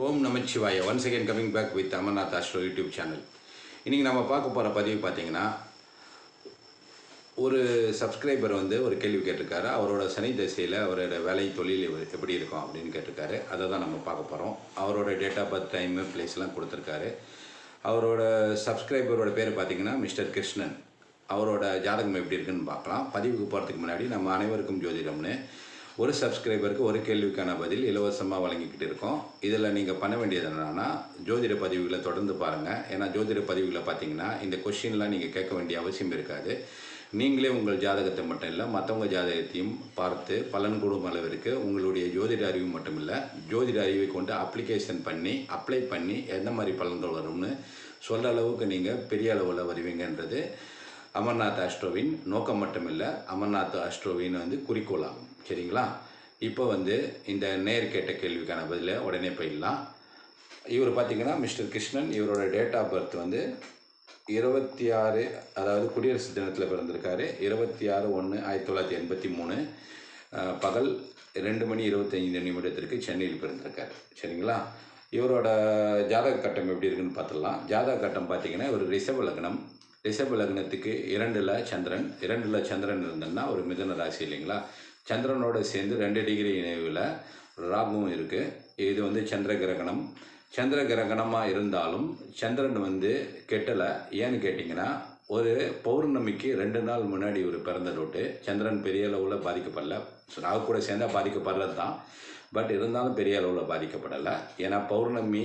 Om Namasivaya. Once again coming back with Amarnath astro YouTube channel. இன்றைக்கி நம்ம பார்க்க போகிற பதிவு பார்த்தீங்கன்னா, ஒரு சப்ஸ்கிரைபர் வந்து ஒரு கேள்வி கேட்டிருக்காரு. அவரோட சனி திசையில் அவரோட வேலை தொழில் எப்படி இருக்கும் அப்படின்னு கேட்டிருக்காரு. அதை தான் நம்ம பார்க்க போகிறோம். அவரோட டேட் ஆஃப் பர்த், டைமு, பிளேஸ்லாம் கொடுத்துருக்காரு. அவரோட சப்ஸ்கிரைபரோட பேர் பார்த்தீங்கன்னா மிஸ்டர் கிருஷ்ணன். அவரோட ஜாதகம் எப்படி இருக்குன்னு பார்க்கலாம். பதிவுக்கு போகிறதுக்கு முன்னாடி நம்ம அனைவருக்கும் ஜோதிடம்னு ஒரு சப்ஸ்கிரைபருக்கு ஒரு கேள்விக்கான பதில் இலவசமாக வழங்கிக்கிட்டு இருக்கோம். இதில் நீங்கள் பண்ண வேண்டியது என்னென்னா, ஜோதிட பதிவுகளை தொடர்ந்து பாருங்கள். ஏன்னா ஜோதிட பதிவுகளை பார்த்தீங்கன்னா இந்த கொஷின்லாம் நீங்கள் கேட்க வேண்டிய அவசியம் இருக்காது. நீங்களே உங்கள் ஜாதகத்தை மட்டும் இல்லை, மற்றவங்க ஜாதகத்தையும் பார்த்து பலன் கூடும் அளவிற்கு உங்களுடைய ஜோதிட அறிவு மட்டும் இல்லை, ஜோதிட அறிவை கொண்டு அப்ளிகேஷன் பண்ணி அப்ளை பண்ணி எந்த மாதிரி பலன்கள் வரும்னு சொல்கிற அளவுக்கு நீங்கள் பெரிய அளவில் வருவீங்கன்றது அமர்நாத் ஆஸ்ட்ரோவின் நோக்கம் மட்டும் இல்லை, அமர்நாத் ஆஸ்ட்ரோவின் குறிக்கோளாகும். சரிங்களா? இப்போ இந்த நேர் கேட்ட கேள்விக்கான பதிலை உடனே போயிடலாம். இவர் பார்த்திங்கன்னா மிஸ்டர் கிருஷ்ணன். இவரோட டேட் ஆஃப் பர்த் 26, அதாவது குடியரசு தினத்தில் பிறந்திருக்காரு. 26/1/1983 பகல் 2:25 சென்னையில் பிறந்திருக்காரு. சரிங்களா? இவரோட ஜாதக கட்டம் எப்படி இருக்குன்னு பார்த்துடலாம். ஜாதக கட்டம் பார்த்திங்கன்னா இவர் ரிஷப லக்னம். ரிஷப லக்னத்துக்கு 2ல் சந்திரன். 2ல் சந்திரன் இருந்ததுன்னா ஒரு மிதுன ராசி இல்லைங்களா? சந்திரனோடு சேர்ந்து 2 டிகிரி இணைவில் ராகுவும் இருக்குது. இது சந்திர கிரகணம். சந்திர கிரகணமாக இருந்தாலும் சந்திரன் கெட்டலை. ஏன்னு கேட்டிங்கன்னா, ஒரு பௌர்ணமிக்கு 2 நாள் முன்னாடி இவர் பிறந்த டோட்டு. சந்திரன் பெரிய அளவில் பாதிக்கப்படலை. ராகு கூட சேர்ந்தால் பாதிக்கப்படுறது தான், பட் இருந்தாலும் பெரிய அளவில் பாதிக்கப்படலை. ஏன்னா பௌர்ணமி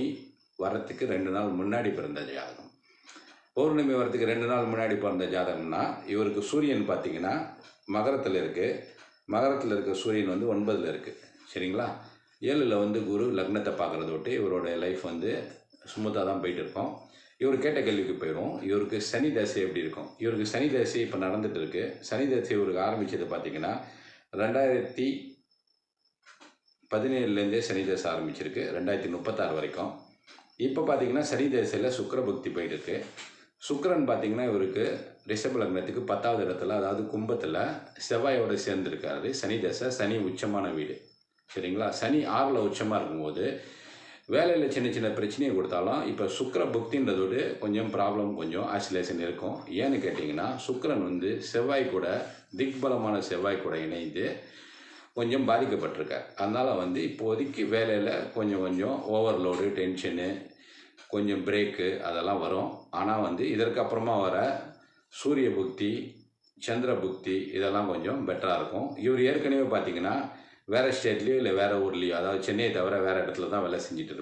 வரத்துக்கு 2 நாள் முன்னாடி பிறந்த ஜாதகம். பௌர்ணமி வரத்துக்கு 2 நாள் முன்னாடி பிறந்த ஜாதகம்னா, இவருக்கு சூரியன் பார்த்திங்கன்னா மகரத்தில் இருக்குது. மகரத்தில் இருக்க சூரியன் 9ல் இருக்குது. சரிங்களா? 7ல் குரு லக்னத்தை பார்க்குறத விட்டு இவரோட லைஃப் ஸ்மூத்தாக தான் போயிட்டு இருக்கோம். இவர் கேட்ட கேள்விக்கு போயிடும். இவருக்கு சனி தசை எப்படி இருக்கும்? இவருக்கு சனி தசை இப்போ நடந்துகிட்டு இருக்குது. சனி தசை இவருக்கு ஆரம்பித்தது பார்த்திங்கன்னா 2017 சனி தசை ஆரம்பிச்சிருக்கு. 2036 வரைக்கும். இப்போ பார்த்திங்கன்னா சனி தசையில் சுக்கிர புக்தி போயிட்டு இருக்கு. சுக்கிரன் பார்த்திங்கன்னா இவருக்கு ரிஷப லக்னத்துக்கு 10வது இடத்துல, அதாவது கும்பத்தில் செவ்வாயோடு சேர்ந்துருக்காரு. சனி தசை, சனி உச்சமான வீடு. சரிங்களா? சனி 6ல் உச்சமாக இருக்கும்போது வேலையில் சின்ன சின்ன பிரச்சனையை கொடுத்தாலும் இப்போ சுக்கிர புக்தின்றதோடு கொஞ்சம் ப்ராப்ளம், கொஞ்சம் ஆசிலேஷன் இருக்கும். ஏன்னு கேட்டிங்கன்னா, சுக்கிரன் செவ்வாய் கூட, திக்பலமான செவ்வாய் கூட இணைந்து கொஞ்சம் பாதிக்கப்பட்டிருக்கார். அதனால் இப்போதைக்கு வேலையில் கொஞ்சம் ஓவர்லோடு, டென்ஷனு, கொஞ்சம் பிரேக்கு அதெல்லாம் வரும். ஆனால் இதற்கு அப்புறமா வர சூரிய புக்தி, சந்திர புக்தி இதெல்லாம் கொஞ்சம் பெட்டராக இருக்கும். இவர் ஏற்கனவே பார்த்திங்கன்னா வேறு ஸ்டேட்லேயோ இல்லை வேறு ஊர்லேயோ, அதாவது சென்னையை தவிர வேறு இடத்துல தான் வேலை செஞ்சுட்டு இருக்காரு.